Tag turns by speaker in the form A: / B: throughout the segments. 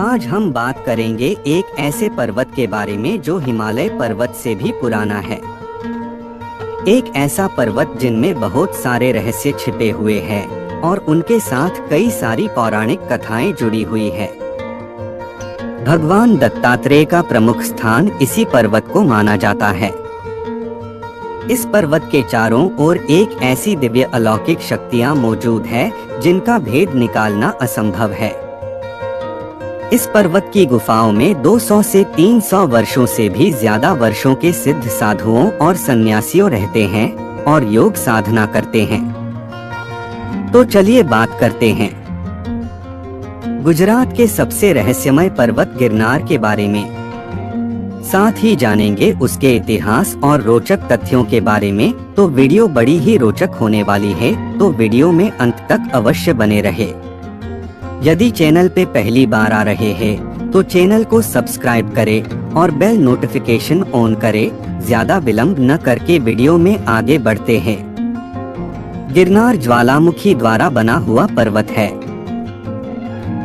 A: आज हम बात करेंगे एक ऐसे पर्वत के बारे में जो हिमालय पर्वत से भी पुराना है। एक ऐसा पर्वत जिनमें बहुत सारे रहस्य छिपे हुए हैं और उनके साथ कई सारी पौराणिक कथाएं जुड़ी हुई है। भगवान दत्तात्रेय का प्रमुख स्थान इसी पर्वत को माना जाता है। इस पर्वत के चारों ओर एक ऐसी दिव्य अलौकिक शक्तियां मौजूद है जिनका भेद निकालना असंभव है। इस पर्वत की गुफाओं में 200 से 300 वर्षों से भी ज्यादा वर्षों के सिद्ध साधुओं और सन्यासियों रहते हैं और योग साधना करते हैं। तो चलिए बात करते हैं गुजरात के सबसे रहस्यमय पर्वत गिरनार के बारे में। साथ ही जानेंगे उसके इतिहास और रोचक तथ्यों के बारे में। तो वीडियो बड़ी ही रोचक होने वाली है, तो वीडियो में अंत तक अवश्य बने रहे। यदि चैनल पे पहली बार आ रहे हैं तो चैनल को सब्सक्राइब करें और बेल नोटिफिकेशन ऑन करें। ज्यादा विलंब न करके वीडियो में आगे बढ़ते हैं। गिरनार ज्वालामुखी द्वारा बना हुआ पर्वत है।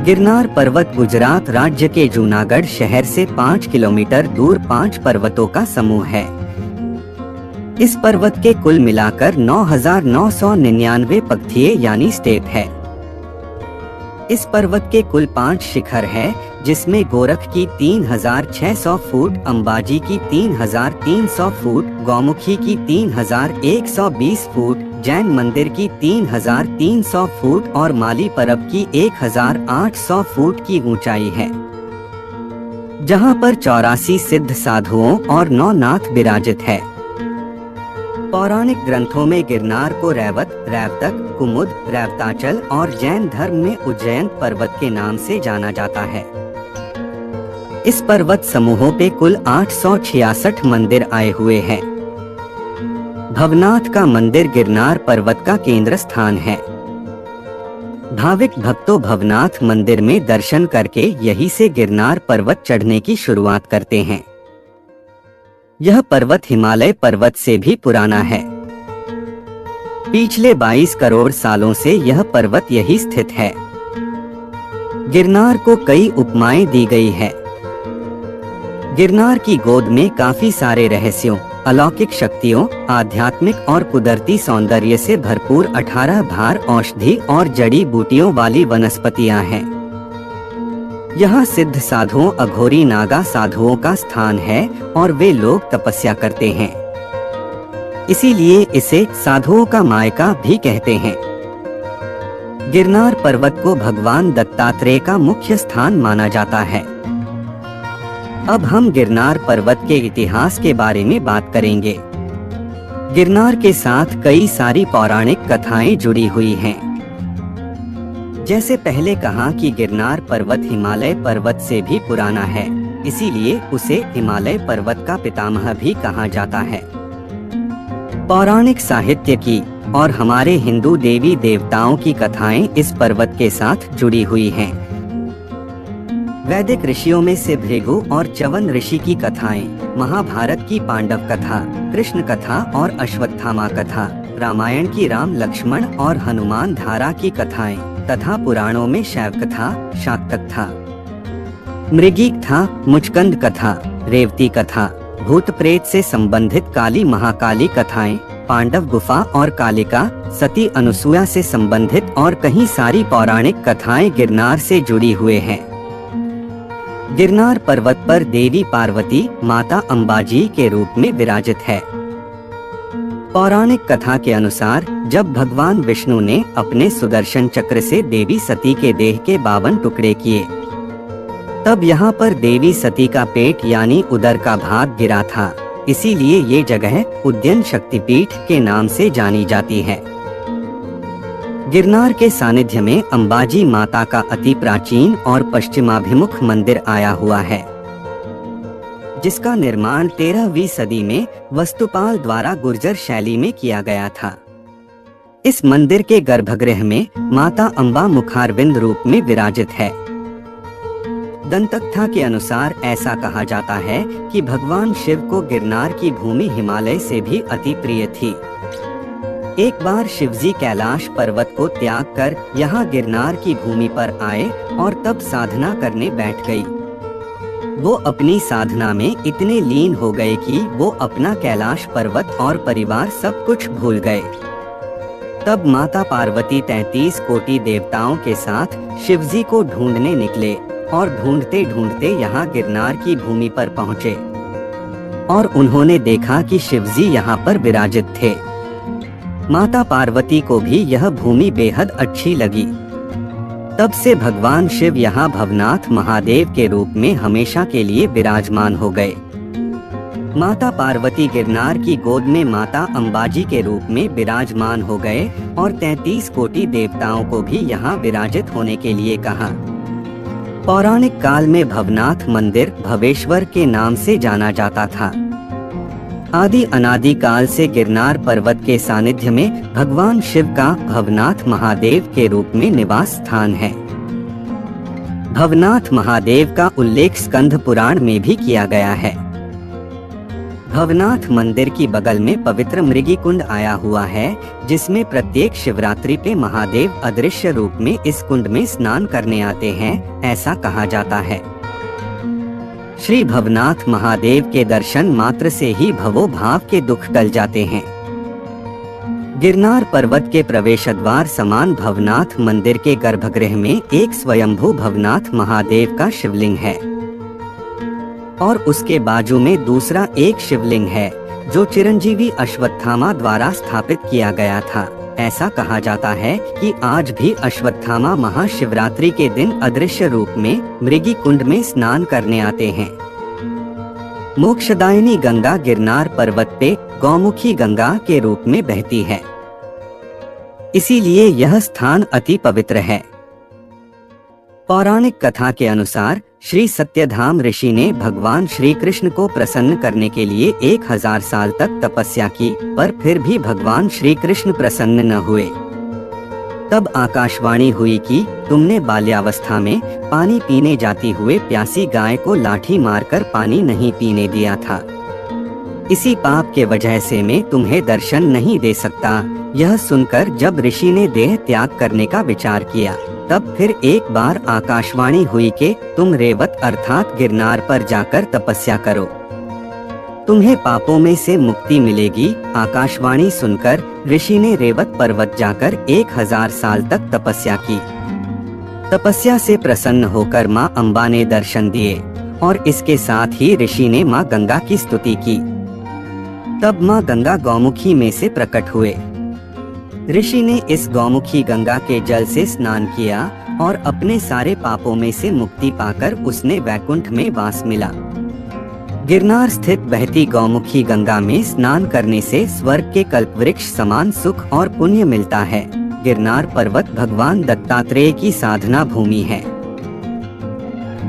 A: गिरनार पर्वत गुजरात राज्य के जूनागढ़ शहर से 5 किलोमीटर दूर 5 पर्वतों का समूह है। इस पर्वत के कुल मिलाकर 9,999 पगथिए यानी स्टेप है। इस पर्वत के कुल 5 शिखर है, जिसमें गोरख की 3,600 फुट, अंबाजी की 3,300 फुट, गौमुखी की 3,120 फुट, जैन मंदिर की 3,300 फुट और माली परब की 1,800 फुट की ऊंचाई है, जहां पर 84 सिद्ध साधुओं और 9 नाथ विराजित है। पौराणिक ग्रंथों में गिरनार को रैवत, रैवतक, कुमुद, रैवताचल और जैन धर्म में उज्जैन पर्वत के नाम से जाना जाता है। इस पर्वत समूहों पे कुल 866 मंदिर आए हुए हैं। भवनाथ का मंदिर गिरनार पर्वत का केंद्र स्थान है। भाविक भक्तों भवनाथ मंदिर में दर्शन करके यहीं से गिरनार पर्वत चढ़ने की शुरुआत करते हैं। यह पर्वत हिमालय पर्वत से भी पुराना है। पिछले 22 करोड़ सालों से यह पर्वत यही स्थित है। गिरनार को कई उपमाएं दी गई है। गिरनार की गोद में काफी सारे रहस्यों, अलौकिक शक्तियों, आध्यात्मिक और कुदरती सौंदर्य से भरपूर 18 भार औषधि और जड़ी बूटियों वाली वनस्पतियां हैं। यहाँ सिद्ध साधुओं अघोरी नागा साधुओं का स्थान है और वे लोग तपस्या करते हैं। इसीलिए इसे साधुओं का मायका भी कहते हैं। गिरनार पर्वत को भगवान दत्तात्रेय का मुख्य स्थान माना जाता है। अब हम गिरनार पर्वत के इतिहास के बारे में बात करेंगे। गिरनार के साथ कई सारी पौराणिक कथाएं जुड़ी हुई हैं। जैसे पहले कहा कि गिरनार पर्वत हिमालय पर्वत से भी पुराना है, इसीलिए उसे हिमालय पर्वत का पितामह भी कहा जाता है। पौराणिक साहित्य की और हमारे हिंदू देवी देवताओं की कथाएं इस पर्वत के साथ जुड़ी हुई हैं। वैदिक ऋषियों में से भृगु और च्यवन ऋषि की कथाएं, महाभारत की पांडव कथा, कृष्ण कथा और अश्वत्थामा कथा, रामायण की राम लक्ष्मण और हनुमान धारा की कथाएं तथा पुराणों में शैव कथा, शाक्त कथा, मृगी कथा, मुचकंद कथा, रेवती कथा, भूत प्रेत से संबंधित काली महाकाली कथाएं, पांडव गुफा और कालिका, सती अनुसुया से संबंधित और कहीं सारी पौराणिक कथाएं गिरनार से जुड़ी हुए हैं। गिरनार पर्वत पर देवी पार्वती माता अंबाजी के रूप में विराजित है। पौराणिक कथा के अनुसार जब भगवान विष्णु ने अपने सुदर्शन चक्र से देवी सती के देह के 52 टुकड़े किए, तब यहाँ पर देवी सती का पेट यानी उदर का भाग गिरा था। इसीलिए ये जगह उद्यन शक्तिपीठ के नाम से जानी जाती है। गिरनार के सानिध्य में अंबाजी माता का अति प्राचीन और पश्चिमाभिमुख मंदिर आया हुआ है, जिसका निर्माण 13वीं सदी में वस्तुपाल द्वारा गुर्जर शैली में किया गया था। इस मंदिर के गर्भगृह में माता अंबा मुखारविंद रूप में विराजित है। दंतकथा के अनुसार ऐसा कहा जाता है कि भगवान शिव को गिरनार की भूमि हिमालय से भी अति प्रिय थी। एक बार शिवजी कैलाश पर्वत को त्याग कर यहाँ गिरनार की भूमि पर आए और तब साधना करने बैठ गई। वो अपनी साधना में इतने लीन हो गए कि वो अपना कैलाश पर्वत और परिवार सब कुछ भूल गए। तब माता पार्वती 33 कोटि देवताओं के साथ शिवजी को ढूंढने निकले और ढूंढते ढूंढते यहाँ गिरनार की भूमि पर पहुँचे और उन्होंने देखा कि शिवजी यहाँ पर विराजित थे। माता पार्वती को भी यह भूमि बेहद अच्छी लगी। तब से भगवान शिव यहाँ भवनाथ महादेव के रूप में हमेशा के लिए विराजमान हो गए। माता पार्वती गिरनार की गोद में माता अंबाजी के रूप में विराजमान हो गए और 33 कोटि देवताओं को भी यहाँ विराजित होने के लिए कहा। पौराणिक काल में भवनाथ मंदिर भवेश्वर के नाम से जाना जाता था। आदि अनादि काल से गिरनार पर्वत के सानिध्य में भगवान शिव का भवनाथ महादेव के रूप में निवास स्थान है। भवनाथ महादेव का उल्लेख स्कंद पुराण में भी किया गया है। भवनाथ मंदिर की बगल में पवित्र मृगी कुंड आया हुआ है, जिसमें प्रत्येक शिवरात्रि पे महादेव अदृश्य रूप में इस कुंड में स्नान करने आते हैं, ऐसा कहा जाता है। श्री भवनाथ महादेव के दर्शन मात्र से ही भवो भाव के दुख टल जाते हैं। गिरनार पर्वत के प्रवेश द्वार समान भवनाथ मंदिर के गर्भगृह में एक स्वयंभू भवनाथ महादेव का शिवलिंग है और उसके बाजू में दूसरा एक शिवलिंग है, जो चिरंजीवी अश्वत्थामा द्वारा स्थापित किया गया था। ऐसा कहा जाता है कि आज भी अश्वत्थामा महाशिवरात्रि के दिन अदृश्य रूप में मृगी कुंड में स्नान करने आते हैं। मोक्षदायिनी गंगा गिरनार पर्वत पे गौमुखी गंगा के रूप में बहती है, इसीलिए यह स्थान अति पवित्र है। पौराणिक कथा के अनुसार श्री सत्यधाम ऋषि ने भगवान श्री कृष्ण को प्रसन्न करने के लिए 1000 साल तक तपस्या की, पर फिर भी भगवान श्री कृष्ण प्रसन्न न हुए। तब आकाशवाणी हुई कि तुमने बाल्यावस्था में पानी पीने जाती हुए प्यासी गाय को लाठी मारकर पानी नहीं पीने दिया था। इसी पाप के वजह से मैं तुम्हें दर्शन नहीं दे सकता। यह सुनकर जब ऋषि ने देह त्याग करने का विचार किया, तब फिर एक बार आकाशवाणी हुई कि तुम रेवत अर्थात गिरनार पर जाकर तपस्या करो, तुम्हें पापों में से मुक्ति मिलेगी। आकाशवाणी सुनकर ऋषि ने रेवत पर्वत जाकर 1000 साल तक तपस्या की। तपस्या से प्रसन्न होकर माँ अम्बा ने दर्शन दिए और इसके साथ ही ऋषि ने माँ गंगा की स्तुति की। तब माँ गंगा गौमुखी में से प्रकट हुए। ऋषि ने इस गौमुखी गंगा के जल से स्नान किया और अपने सारे पापों में से मुक्ति पाकर उसने वैकुंठ में वास मिला। गिरनार स्थित बहती गौमुखी गंगा में स्नान करने से स्वर्ग के कल्पवृक्ष समान सुख और पुण्य मिलता है। गिरनार पर्वत भगवान दत्तात्रेय की साधना भूमि है।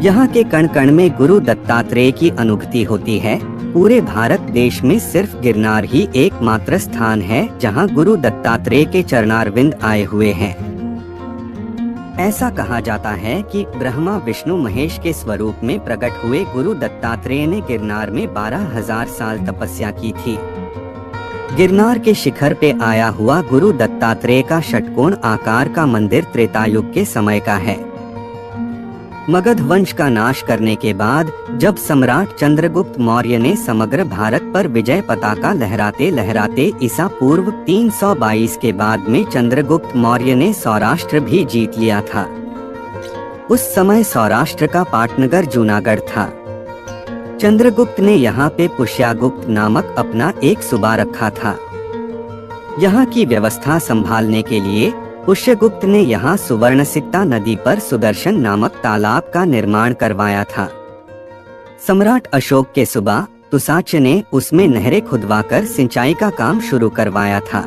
A: यहाँ के कण कण में गुरु दत्तात्रेय की अनुभूति होती है। पूरे भारत देश में सिर्फ गिरनार ही एकमात्र स्थान है जहाँ गुरु दत्तात्रेय के चरणारविंद आए हुए हैं। ऐसा कहा जाता है कि ब्रह्मा विष्णु महेश के स्वरूप में प्रकट हुए गुरु दत्तात्रेय ने गिरनार में 12,000 साल तपस्या की थी। गिरनार के शिखर पे आया हुआ गुरु दत्तात्रेय का षटकोण आकार का मंदिर त्रेतायुग के समय का है। मगध वंश का नाश करने के बाद जब सम्राट चंद्रगुप्त मौर्य ने समग्र भारत पर विजय पताका लहराते लहराते ईसा पूर्व 322 के बाद में चंद्रगुप्त मौर्य ने सौराष्ट्र भी जीत लिया था। उस समय सौराष्ट्र का पाटनगर जूनागढ़ था। चंद्रगुप्त ने यहाँ पे पुष्यागुप्त नामक अपना एक सूबा रखा था। यहाँ की व्यवस्था संभालने के लिए पुष्यगुप्त ने यहाँ सुवर्णसिक्ता नदी पर सुदर्शन नामक तालाब का निर्माण करवाया था। सम्राट अशोक के सूबा तुसाच ने उसमें नहरें खुदवाकर सिंचाई का काम शुरू करवाया था।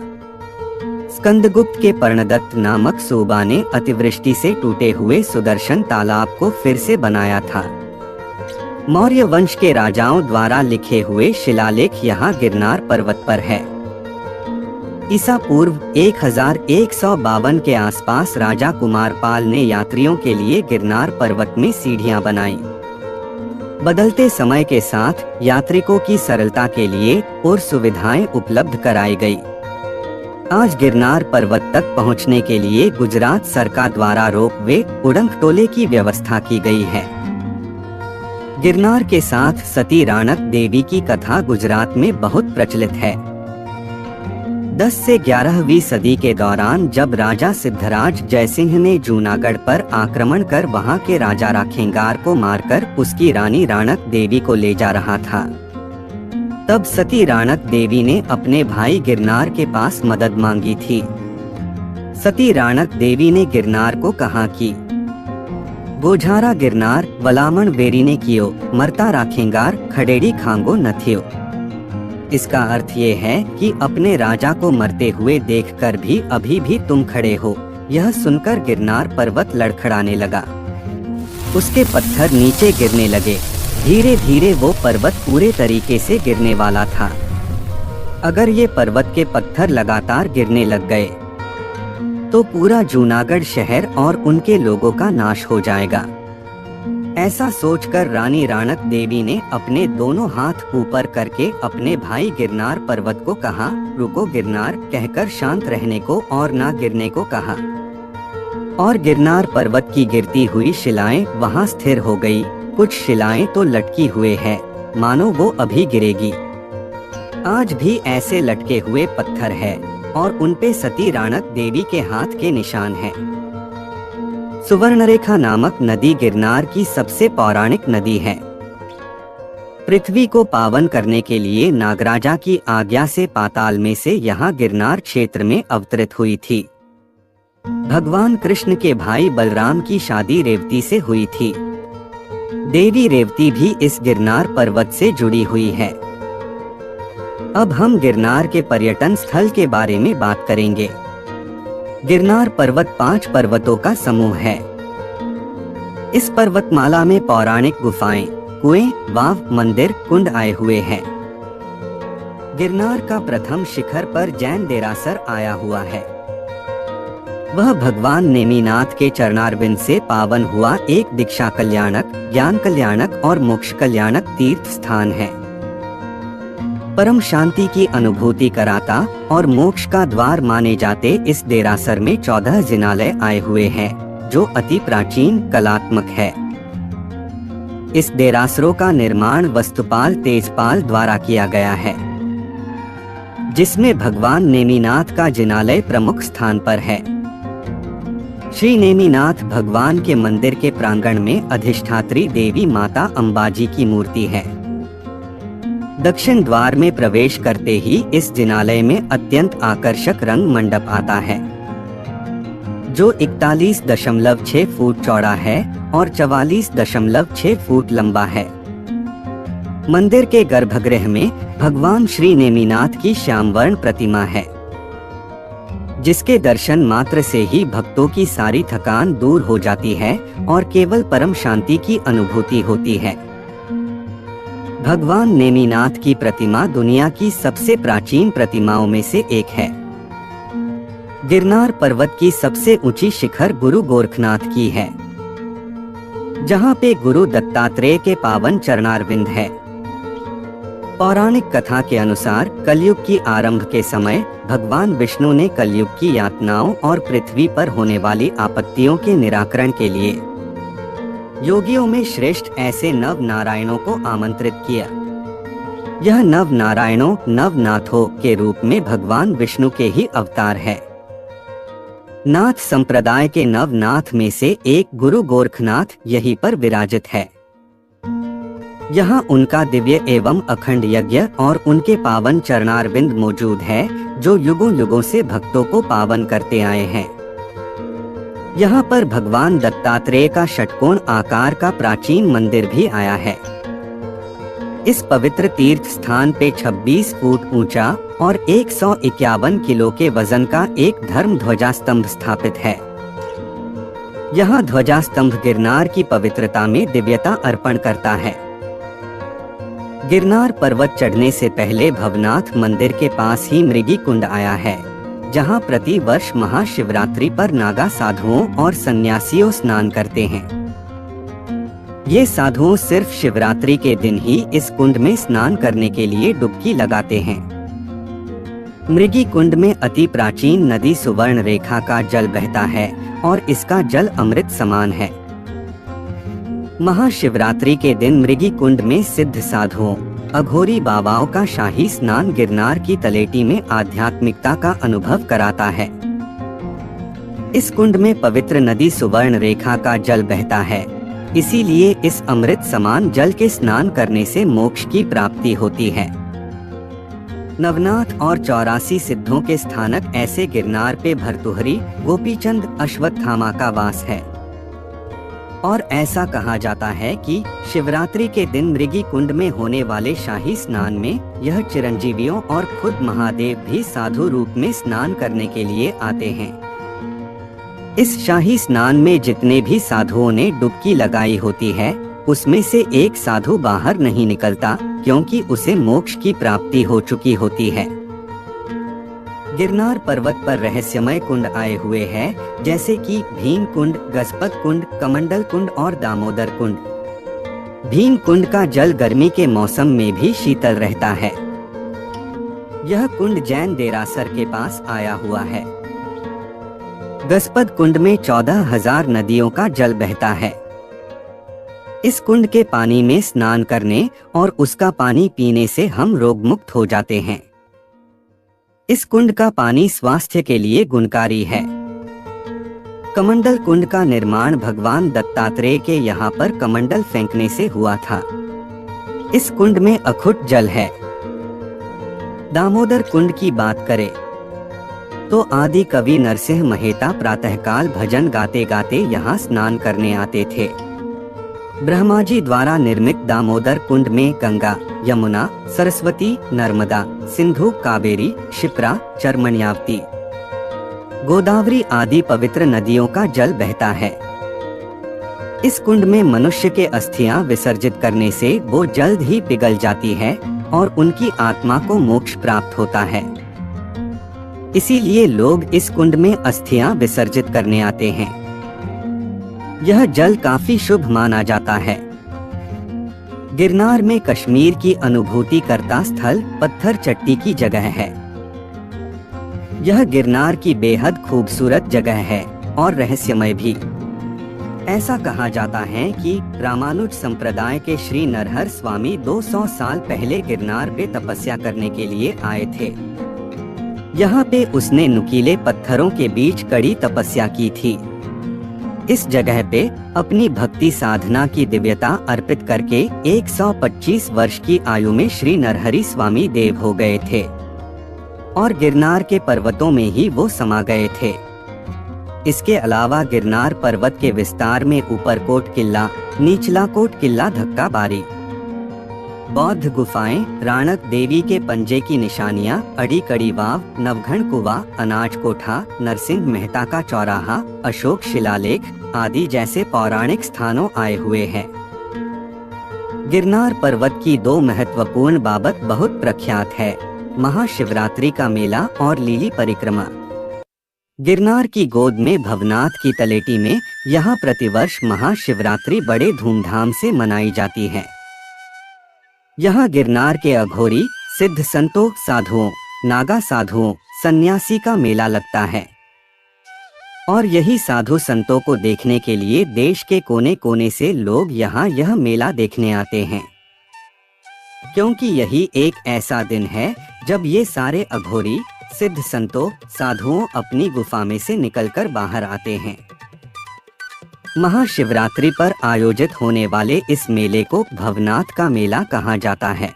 A: स्कंदगुप्त के पर्णदत्त नामक सूबा ने अतिवृष्टि से टूटे हुए सुदर्शन तालाब को फिर से बनाया था। मौर्य वंश के राजाओं द्वारा लिखे हुए शिलालेख यहाँ गिरनार पर्वत पर है। ईसा पूर्व 1152 के आसपास राजा कुमारपाल ने यात्रियों के लिए गिरनार पर्वत में सीढ़ियां बनाई। बदलते समय के साथ यात्रिकों की सरलता के लिए और सुविधाएं उपलब्ध कराई गई। आज गिरनार पर्वत तक पहुंचने के लिए गुजरात सरकार द्वारा रोपवे उड़नखटोले की व्यवस्था की गई है। गिरनार के साथ सती राणक देवी की कथा गुजरात में बहुत प्रचलित है। 10 से 11वीं सदी के दौरान जब राजा सिद्धराज जयसिंह ने जूनागढ़ पर आक्रमण कर वहां के राजा राखेंगार को मारकर उसकी रानी राणक देवी को ले जा रहा था, तब सती राणक देवी ने अपने भाई गिरनार के पास मदद मांगी थी। सती राणक देवी ने गिरनार को कहा कि बोझारा गिरनार वलामण वेरीने कियो, मरता राखेंगार खडेड़ी खांगो न थियो। इसका अर्थ ये है कि अपने राजा को मरते हुए देखकर भी अभी भी तुम खड़े हो। यह सुनकर गिरनार पर्वत लड़खड़ाने लगा, उसके पत्थर नीचे गिरने लगे। धीरे धीरे वो पर्वत पूरे तरीके से गिरने वाला था। अगर ये पर्वत के पत्थर लगातार गिरने लग गए तो पूरा जूनागढ़ शहर और उनके लोगों का नाश हो जाएगा। ऐसा सोचकर रानी राणक देवी ने अपने दोनों हाथ ऊपर करके अपने भाई गिरनार पर्वत को कहा, रुको गिरनार कहकर शांत रहने को और ना गिरने को कहा। और गिरनार पर्वत की गिरती हुई शिलाएं वहां स्थिर हो गई। कुछ शिलाएं तो लटकी हुए हैं, मानो वो अभी गिरेगी। आज भी ऐसे लटके हुए पत्थर है और उनपे सती राणक देवी के हाथ के निशान हैं। सुवर्णरेखा नामक नदी गिरनार की सबसे पौराणिक नदी है। पृथ्वी को पावन करने के लिए नागराजा की आज्ञा से पाताल में से यहाँ गिरनार क्षेत्र में अवतरित हुई थी। भगवान कृष्ण के भाई बलराम की शादी रेवती से हुई थी। देवी रेवती भी इस गिरनार पर्वत से जुड़ी हुई है। अब हम गिरनार के पर्यटन स्थल के बारे में बात करेंगे। गिरनार पर्वत 5 पर्वतों का समूह है। इस पर्वतमाला में पौराणिक गुफाएं, कुएं, वाव, मंदिर, कुंड आए हुए हैं। गिरनार का प्रथम शिखर पर जैन देरासर आया हुआ है। वह भगवान नेमिनाथ के चरणारविंद से पावन हुआ एक दीक्षा कल्याणक, ज्ञान कल्याणक और मोक्ष कल्याणक तीर्थ स्थान है। परम शांति की अनुभूति कराता और मोक्ष का द्वार माने जाते इस देरासर में 14 जिनालय आए हुए हैं, जो अति प्राचीन कलात्मक है। इस देरासरों का निर्माण वस्तुपाल तेजपाल द्वारा किया गया है, जिसमें भगवान नेमिनाथ का जिनालय प्रमुख स्थान पर है। श्री नेमिनाथ भगवान के मंदिर के प्रांगण में अधिष्ठात्री देवी माता अंबाजी की मूर्ति है। दक्षिण द्वार में प्रवेश करते ही इस जिनालय में अत्यंत आकर्षक रंग मंडप आता है, जो 41.6 फुट चौड़ा है और 44.6 फुट लंबा है। मंदिर के गर्भगृह में भगवान श्री नेमिनाथ की श्यामवर्ण प्रतिमा है, जिसके दर्शन मात्र से ही भक्तों की सारी थकान दूर हो जाती है और केवल परम शांति की अनुभूति होती है। भगवान नेमिनाथ की प्रतिमा दुनिया की सबसे प्राचीन प्रतिमाओं में से एक है। गिरनार पर्वत की सबसे ऊंची शिखर गुरु गोरखनाथ की है, जहां पे गुरु दत्तात्रेय के पावन चरणारविंद है। पौराणिक कथा के अनुसार कलयुग की आरंभ के समय भगवान विष्णु ने कलयुग की यातनाओं और पृथ्वी पर होने वाली आपत्तियों के निराकरण के लिए योगियों में श्रेष्ठ ऐसे नव नारायणों को आमंत्रित किया। यह नव नारायणों नवनाथों के रूप में भगवान विष्णु के ही अवतार है। नाथ संप्रदाय के नवनाथ में से एक गुरु गोरखनाथ यहीं पर विराजित है। यहाँ उनका दिव्य एवं अखंड यज्ञ और उनके पावन चरणारविंद मौजूद है, जो युगों युगों से भक्तों को पावन करते आए हैं। यहाँ पर भगवान दत्तात्रेय का षटकोण आकार का प्राचीन मंदिर भी आया है। इस पवित्र तीर्थ स्थान पे 26 फुट ऊंचा और 151 किलो के वजन का एक धर्म ध्वजा स्तंभ स्थापित है। यह ध्वजा स्तंभ गिरनार की पवित्रता में दिव्यता अर्पण करता है। गिरनार पर्वत चढ़ने से पहले भवनाथ मंदिर के पास ही मृगी कुंड आया है, जहां प्रति वर्ष महाशिवरात्रि पर नागा साधुओं और सन्यासियों स्नान करते हैं। ये साधुओं सिर्फ शिवरात्रि के दिन ही इस कुंड में स्नान करने के लिए डुबकी लगाते हैं। मृगी कुंड में अति प्राचीन नदी सुवर्ण रेखा का जल बहता है और इसका जल अमृत समान है। महाशिवरात्रि के दिन मृगी कुंड में सिद्ध साधुओं, अघोरी बाबाओं का शाही स्नान गिरनार की तलेटी में आध्यात्मिकता का अनुभव कराता है। इस कुंड में पवित्र नदी सुवर्ण रेखा का जल बहता है, इसीलिए इस अमृत समान जल के स्नान करने से मोक्ष की प्राप्ति होती है। नवनाथ और 84 सिद्धों के स्थानक ऐसे गिरनार पे भर्तृहरि, गोपीचंद, अश्वत्थामा का वास है। और ऐसा कहा जाता है कि शिवरात्रि के दिन मृगी कुंड में होने वाले शाही स्नान में यह चिरंजीवियों और खुद महादेव भी साधु रूप में स्नान करने के लिए आते हैं। इस शाही स्नान में जितने भी साधुओं ने डुबकी लगाई होती है, उसमें से एक साधु बाहर नहीं निकलता, क्योंकि उसे मोक्ष की प्राप्ति हो चुकी होती है। गिरनार पर्वत पर रहस्यमय कुंड आए हुए हैं, जैसे कि भीम कुंड, गजपत कुंड, कमंडल कुंड और दामोदर कुंड। भीम कुंड का जल गर्मी के मौसम में भी शीतल रहता है। यह कुंड जैन देरासर के पास आया हुआ है। गजपत कुंड में 14,000 नदियों का जल बहता है। इस कुंड के पानी में स्नान करने और उसका पानी पीने से हम रोग मुक्त हो जाते हैं। इस कुंड का पानी स्वास्थ्य के लिए गुणकारी है। कमंडल कुंड का निर्माण भगवान दत्तात्रेय के यहाँ पर कमंडल फेंकने से हुआ था। इस कुंड में अखुट जल है। दामोदर कुंड की बात करें तो आदि कवि नरसिंह मेहता प्रातःकाल भजन गाते गाते यहाँ स्नान करने आते थे। ब्रह्मा जी द्वारा निर्मित दामोदर कुंड में गंगा, यमुना, सरस्वती, नर्मदा, सिंधु, कावेरी, क्षिप्रा, चरमण्यावती, गोदावरी आदि पवित्र नदियों का जल बहता है। इस कुंड में मनुष्य के अस्थियां विसर्जित करने से वो जल्द ही पिघल जाती है और उनकी आत्मा को मोक्ष प्राप्त होता है। इसीलिए लोग इस कुंड में अस्थियां विसर्जित करने आते हैं। यह जल काफी शुभ माना जाता है। गिरनार में कश्मीर की अनुभूति करता स्थल पत्थर चट्टी की जगह है। यह गिरनार की बेहद खूबसूरत जगह है और रहस्यमय भी। ऐसा कहा जाता है कि रामानुज संप्रदाय के श्री नरहर स्वामी 200 साल पहले गिरनार पे तपस्या करने के लिए आए थे। यहाँ पे उसने नुकीले पत्थरों के बीच कड़ी तपस्या की थी। इस जगह पे अपनी भक्ति साधना की दिव्यता अर्पित करके 125 वर्ष की आयु में श्री नरहरि स्वामी देव हो गए थे और गिरनार के पर्वतों में ही वो समा गए थे। इसके अलावा गिरनार पर्वत के विस्तार में ऊपरकोट किला, निचला कोट किला, धक्का बारी, बौद्ध गुफाएं, राणक देवी के पंजे की निशानियां, अड़ी कड़ी वाव, नवघन कुआ, अनाज कोठा, नरसिंह मेहता का चौराहा, अशोक शिलालेख आदि जैसे पौराणिक स्थानों आए हुए हैं। गिरनार पर्वत की दो महत्वपूर्ण बाबत बहुत प्रख्यात है: महाशिवरात्रि का मेला और लीली परिक्रमा। गिरनार की गोद में भवनाथ की तलेटी में यहाँ प्रतिवर्ष महाशिवरात्रि बड़े धूमधाम से मनाई जाती है। यहाँ गिरनार के अघोरी, सिद्ध संतों, साधुओं, नागा साधुओं, सन्यासी का मेला लगता है और यही साधु संतों को देखने के लिए देश के कोने कोने से लोग यहाँ यह मेला देखने आते हैं, क्योंकि यही एक ऐसा दिन है जब ये सारे अघोरी, सिद्ध संतों, साधुओं अपनी गुफा में से निकलकर बाहर आते हैं। महाशिवरात्रि पर आयोजित होने वाले इस मेले को भवनाथ का मेला कहा जाता है।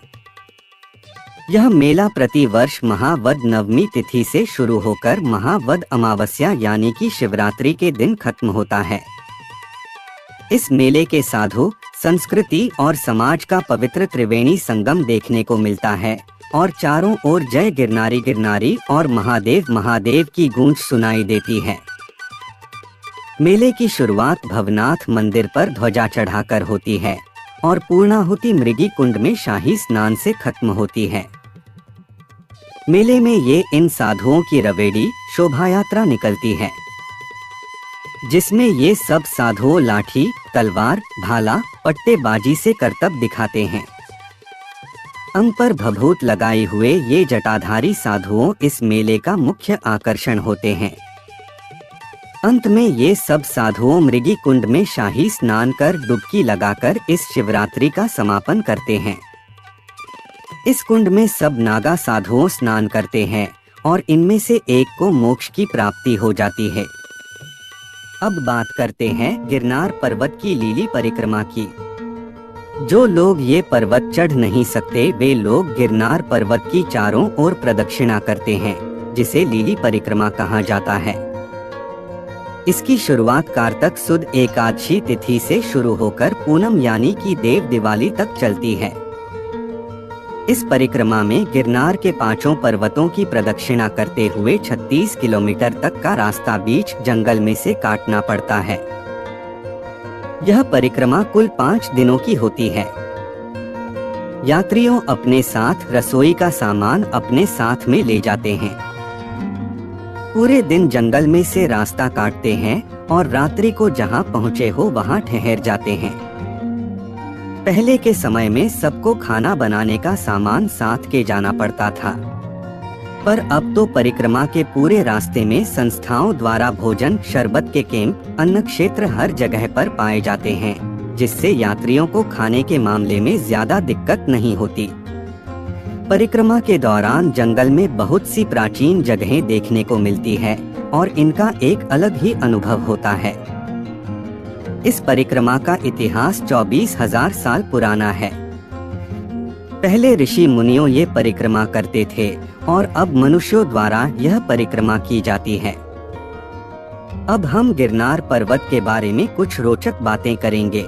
A: यह मेला प्रति वर्ष महावद नवमी तिथि से शुरू होकर महावद अमावस्या यानी कि शिवरात्रि के दिन खत्म होता है। इस मेले के साधु, संस्कृति और समाज का पवित्र त्रिवेणी संगम देखने को मिलता है और चारों ओर जय गिरनारी गिरनारी और महादेव महादेव की गूंज सुनाई देती है। मेले की शुरुआत भवनाथ मंदिर पर ध्वजा चढ़ाकर होती है और पूर्णाहुति मृगी कुंड में शाही स्नान से खत्म होती है। मेले में ये इन साधुओं की रवेड़ी शोभा यात्रा निकलती है, जिसमें ये सब साधुओं लाठी, तलवार, भाला, पट्टेबाजी से करतब दिखाते हैं। अंग पर भभूत लगाए हुए ये जटाधारी साधुओं इस मेले का मुख्य आकर्षण होते हैं। अंत में ये सब साधुओं मृगी कुंड में शाही स्नान कर डुबकी लगाकर इस शिवरात्रि का समापन करते हैं। इस कुंड में सब नागा साधुओं स्नान करते हैं और इनमें से एक को मोक्ष की प्राप्ति हो जाती है। अब बात करते हैं गिरनार पर्वत की लीली परिक्रमा की। जो लोग ये पर्वत चढ़ नहीं सकते वे लोग गिरनार पर्वत की चारों ओर प्रदक्षिणा करते हैं, जिसे लीली परिक्रमा कहा जाता है। इसकी शुरुआत कार्तिक सुद एकादशी तिथि से शुरू होकर पूनम यानी कि देव दिवाली तक चलती है। इस परिक्रमा में गिरनार के पांचों पर्वतों की प्रदक्षिणा करते हुए 36 किलोमीटर तक का रास्ता बीच जंगल में से काटना पड़ता है। यह परिक्रमा कुल 5 दिनों की होती है। यात्रियों अपने साथ रसोई का सामान अपने साथ में ले जाते हैं। पूरे दिन जंगल में से रास्ता काटते हैं और रात्रि को जहां पहुंचे हो वहां ठहर जाते हैं। पहले के समय में सबको खाना बनाने का सामान साथ के जाना पड़ता था, पर अब तो परिक्रमा के पूरे रास्ते में संस्थाओं द्वारा भोजन, शरबत के कैंप, अन्न क्षेत्र हर जगह पर पाए जाते हैं, जिससे यात्रियों को खाने के मामले में ज्यादा दिक्कत नहीं होती। परिक्रमा के दौरान जंगल में बहुत सी प्राचीन जगहें देखने को मिलती है और इनका एक अलग ही अनुभव होता है। इस परिक्रमा का इतिहास 24,000 साल पुराना है। पहले ऋषि मुनियों ये परिक्रमा करते थे और अब मनुष्यों द्वारा यह परिक्रमा की जाती है। अब हम गिरनार पर्वत के बारे में कुछ रोचक बातें करेंगे।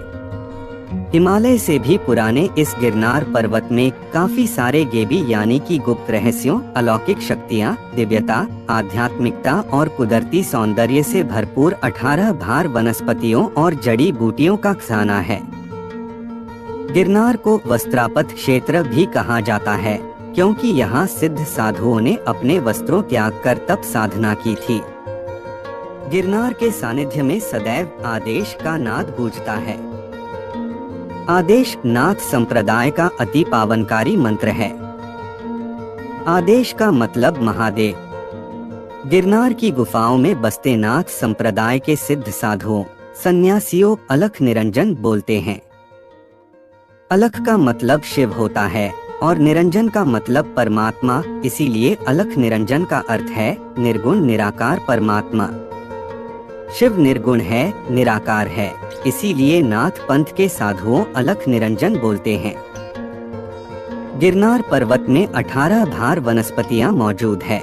A: हिमालय से भी पुराने इस गिरनार पर्वत में काफी सारे गैबी यानी कि गुप्त रहस्यों, अलौकिक शक्तियाँ, दिव्यता, आध्यात्मिकता और कुदरती सौंदर्य से भरपूर 18 भार वनस्पतियों और जड़ी बूटियों का खजाना है। गिरनार को वस्त्रापत क्षेत्र भी कहा जाता है, क्योंकि यहाँ सिद्ध साधुओं ने अपने वस्त्रों त्याग कर तप साधना की थी। गिरनार के सानिध्य में सदैव आदेश का नाद गूंजता है। आदेश नाथ संप्रदाय का अति पावनकारी मंत्र है। आदेश का मतलब महादेव। गिरनार की गुफाओं में बसते नाथ संप्रदाय के सिद्ध साधुओं, सन्यासियों अलख निरंजन बोलते हैं। अलख का मतलब शिव होता है और निरंजन का मतलब परमात्मा, इसीलिए अलख निरंजन का अर्थ है निर्गुण निराकार परमात्मा। शिव निर्गुण है, निराकार है, इसीलिए नाथ पंथ के साधुओं अलख निरंजन बोलते हैं। गिरनार पर्वत में 18 भार वनस्पतियां मौजूद है।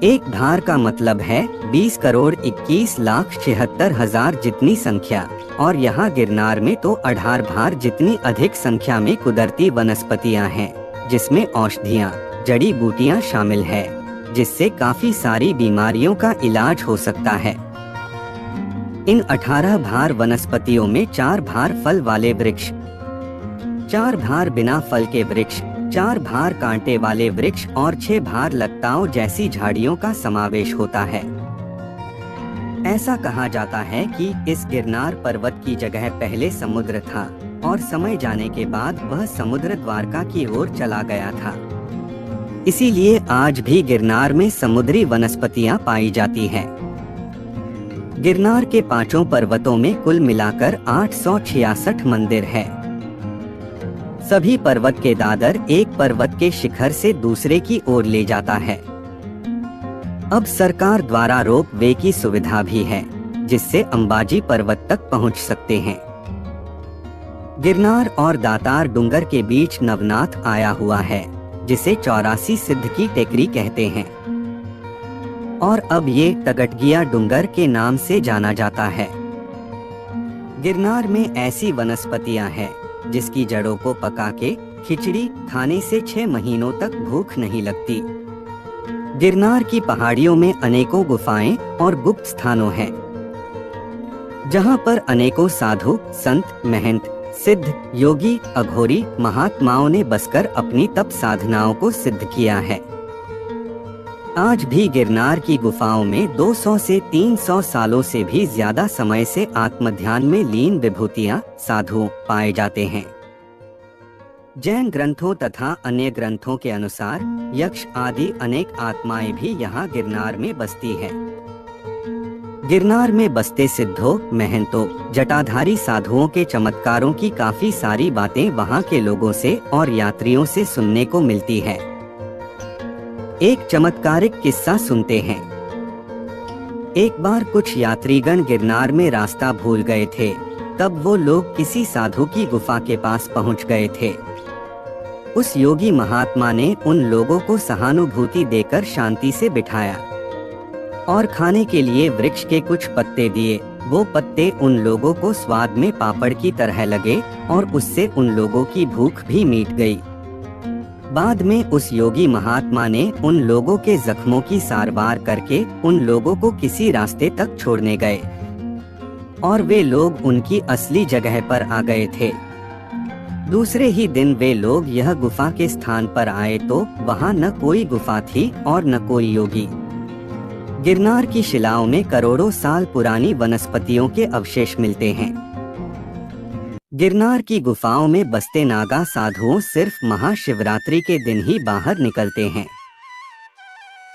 A: एक भार का मतलब है 20,21,76,000 जितनी संख्या, और यहाँ गिरनार में तो 18 भार जितनी अधिक संख्या में कुदरती वनस्पतियां हैं, जिसमें औषधियाँ, जड़ी बूटियाँ शामिल है, जिससे काफी सारी बीमारियों का इलाज हो सकता है। इन 18 भार वनस्पतियों में 4 भार फल वाले वृक्ष, 4 भार बिना फल के वृक्ष, 4 भार कांटे वाले वृक्ष और 6 भार लताओं जैसी झाड़ियों का समावेश होता है। ऐसा कहा जाता है कि इस गिरनार पर्वत की जगह पहले समुद्र था और समय जाने के बाद वह समुद्र द्वारका की ओर चला गया था। इसीलिए आज भी गिरनार में समुद्री वनस्पतियां पाई जाती हैं। गिरनार के पांचों पर्वतों में कुल मिलाकर 866 मंदिर है। सभी पर्वत के दादर एक पर्वत के शिखर से दूसरे की ओर ले जाता है। अब सरकार द्वारा रोप वे की सुविधा भी है, जिससे अंबाजी पर्वत तक पहुंच सकते हैं। गिरनार और दातार डूंगर के बीच नवनाथ आया हुआ है, जिसे 84 सिद्ध की टेकरी कहते हैं, और अब ये तगटगिया डूंगर के नाम से जाना जाता है। गिरनार में ऐसी वनस्पतियां हैं जिसकी जड़ों को पका के खिचड़ी खाने से 6 महीनों तक भूख नहीं लगती। गिरनार की पहाड़ियों में अनेकों गुफाएं और गुप्त स्थानों हैं, जहां पर अनेकों साधु, संत, महंत, सिद्ध, योगी, अघोरी, महात्माओं ने बसकर अपनी तप साधनाओं को सिद्ध किया है। आज भी गिरनार की गुफाओं में 200 से 300 सालों से भी ज्यादा समय से आत्मध्यान में लीन विभूतियां, साधु पाए जाते हैं। जैन ग्रंथों तथा अन्य ग्रंथों के अनुसार यक्ष आदि अनेक आत्माएं भी यहाँ गिरनार में बसती है। गिरनार में बसते सिद्धों, महंतों, जटाधारी साधुओं के चमत्कारों की काफी सारी बातें वहाँ के लोगों से और यात्रियों से सुनने को मिलती है। एक चमत्कारिक किस्सा सुनते हैं। एक बार कुछ यात्रीगण गिरनार में रास्ता भूल गए थे। तब वो लोग किसी साधु की गुफा के पास पहुंच गए थे। उस योगी महात्मा ने उन लोगों को सहानुभूति देकर शांति से बिठाया और खाने के लिए वृक्ष के कुछ पत्ते दिए। वो पत्ते उन लोगों को स्वाद में पापड़ की तरह लगे और उससे उन लोगों की भूख भी मिट गई। बाद में उस योगी महात्मा ने उन लोगों के जख्मों की सारवार करके उन लोगों को किसी रास्ते तक छोड़ने गए और वे लोग उनकी असली जगह पर आ गए थे। दूसरे ही दिन वे लोग यह गुफा के स्थान पर आए तो वहाँ न कोई गुफा थी और न कोई योगी। गिरनार की शिलाओं में करोड़ों साल पुरानी वनस्पतियों के अवशेष मिलते हैं। गिरनार की गुफाओं में बसते नागा साधुओं सिर्फ महाशिवरात्रि के दिन ही बाहर निकलते हैं।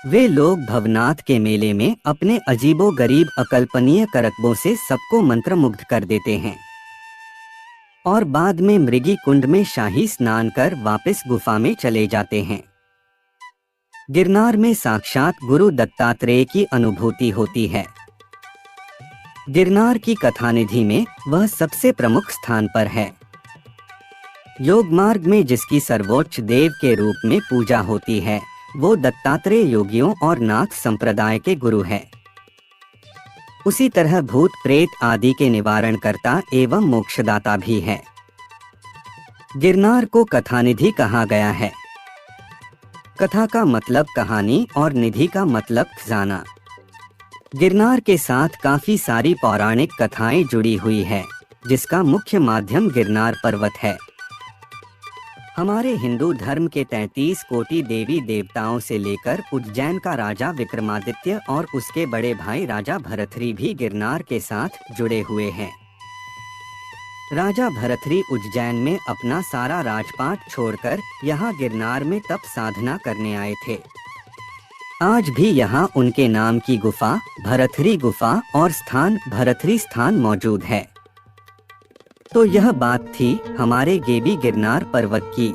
A: वे लोग भवनाथ के मेले में अपने अजीबोगरीब अकल्पनीय करतबों से सबको मंत्रमुग्ध कर देते हैं और बाद में मृगी कुंड में शाही स्नान कर वापस गुफा में चले जाते हैं। गिरनार में साक्षात गुरु दत्तात्रेय की अनुभूति होती है। गिरनार की कथानिधि में वह सबसे प्रमुख स्थान पर है। योग मार्ग में जिसकी सर्वोच्च देव के रूप में पूजा होती है, वो दत्तात्रेय योगियों और नाथ संप्रदाय के गुरु है। उसी तरह भूत प्रेत आदि के निवारणकर्ता एवं मोक्षदाता भी है। गिरनार को कथानिधि कहा गया है। कथा का मतलब कहानी और निधि का मतलब खजाना। गिरनार के साथ काफी सारी पौराणिक कथाएं जुड़ी हुई है, जिसका मुख्य माध्यम गिरनार पर्वत है। हमारे हिंदू धर्म के 33 कोटि देवी देवताओं से लेकर उज्जैन का राजा विक्रमादित्य और उसके बड़े भाई राजा भरथरी भी गिरनार के साथ जुड़े हुए हैं। राजा भरथरी उज्जैन में अपना सारा राजपाट छोड़कर यहाँ गिरनार में तप साधना करने आए थे। आज भी यहाँ उनके नाम की गुफा भरथरी गुफा और स्थान भरथरी स्थान मौजूद है। तो यह बात थी हमारे गेबी गिरनार पर्वत की,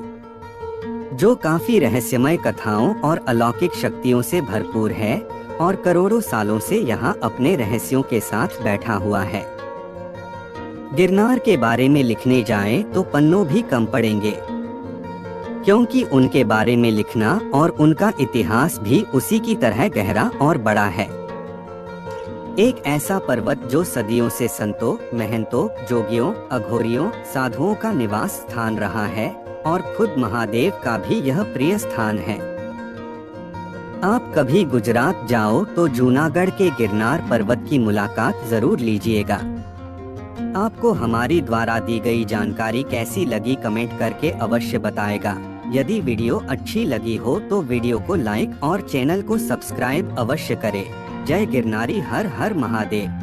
A: जो काफी रहस्यमय कथाओं और अलौकिक शक्तियों से भरपूर है और करोड़ों सालों से यहाँ अपने रहस्यों के साथ बैठा हुआ है। गिरनार के बारे में लिखने जाएं तो पन्नों भी कम पड़ेंगे, क्योंकि उनके बारे में लिखना और उनका इतिहास भी उसी की तरह गहरा और बड़ा है। एक ऐसा पर्वत जो सदियों से संतों, महंतों, जोगियों, अघोरियों, साधुओं का निवास स्थान रहा है और खुद महादेव का भी यह प्रिय स्थान है। आप कभी गुजरात जाओ तो जूनागढ़ के गिरनार पर्वत की मुलाकात जरूर लीजिएगा। आपको हमारी द्वारा दी गई जानकारी कैसी लगी कमेंट करके अवश्य बताएगा। यदि वीडियो अच्छी लगी हो तो वीडियो को लाइक और चैनल को सब्सक्राइब अवश्य करें। जय गिरनारी, हर हर महादेव।